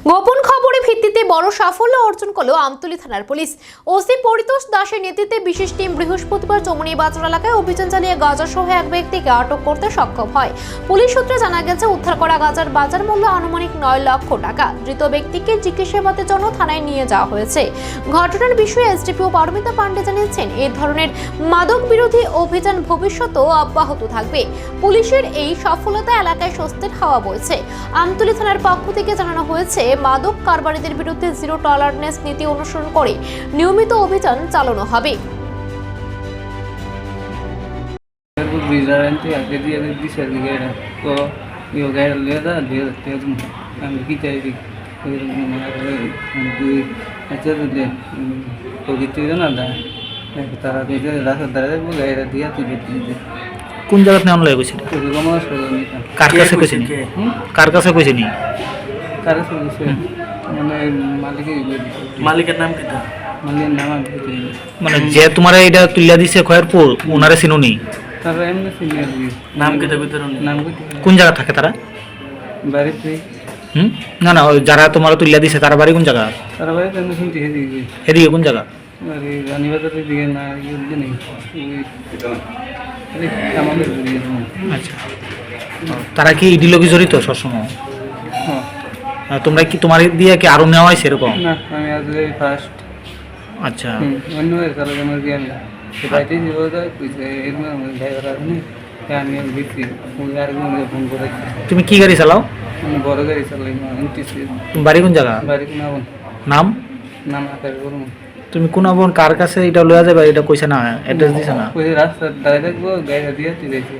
গোপন খবরের ভিত্তিতে বড় সাফল্য অর্জন করল আমতলী থানার পুলিশ। ওসি পরিতোষ দাসের নেতৃত্বে বিশেষ টিম বৃহস্পতিবার চমনি বাজার এলাকায় অভিযান চালিয়ে গাঁজা সহ এক ব্যক্তিকে আটক করতে সক্ষম হয়। পুলিশ সূত্রে জানা গেছে, উদ্ধার করা গাঁজার বাজার মূল্য আনুমানিক 9 লক্ষ টাকা। ধৃত ব্যক্তিকে জিজ্ঞাসাবাদের জন্য থানায় নিয়ে যাওয়া হয়েছে। ঘটনার বিষয়ে এসডিপিও পারমিতা পান্ডে জানিয়েছেন, এই ধরনের মাদক বিরোধী অভিযান ভবিষ্যতেও অব্যাহত থাকবে। পুলিশের এই সফলতা এলাকায় স্বস্তির হাওয়া বইছে। আমতলী থানার পক্ষ থেকে জানানো হয়েছে, মাদক কারবারিদের বিরুদ্ধে জিরো টলারেন্স নীতি অনুসরণ করে নিয়মিত অভিযান চালানো হবে। কোন জায়গাতে নাম লাগে কইছিল? কার কাছে কইছিল? কার কাছে কইছিল? মানে মালিকের নাম কিটা? মালিকের নাম আমি মানে যে তোমারে এটা তুলিয়া দিছে খয়েরপুর, ওনারে চিনুনি? তারা এমনি সিনিয়র নাম কিটা ভিতরে? নাম কইতে কোন জায়গা থাকে তারা? বাড়িতে। না না, ওই যারা তোমার তুলিয়া দিছে তার বাড়ি কোন জায়গা? তারা বাড়িতে আমি শুনতে হেদিকে এদিকে কোন জায়গা? আরে রানীবাজারের দিকে না, ইয়ে নেই আমাদের দিকে। আচ্ছা, তারা কি ইডি লোকে জড়িত সবসময়? হ্যাঁ, তোমরা কি তোমার দিয়ে কি আরো নেওয়া হয় সেরকম? না আমি আজ ফার্স্ট। আচ্ছা, অন্য তারা আমার দিয়ে আমি বাড়িতে যাবো, এর আমার ড্রাইভার আছে না, আমি দিচ্ছি আর ফোন করে। তুমি কি গাড়ি চালাও? আমি বড় গাড়ি চালাই, এনটিসি। তুমি বাড়ি কোন জায়গা? বাড়ি কোন আবন নাম? নাম আকারে করুন। তুমি কোন আবন কার কাছে এটা লয়া যাবে এটা কইছে না, অ্যাড্রেস দিছে না? রাস্তা দাঁড়িয়ে থাকবো, গাড়ি দিয়ে দিয়েছি।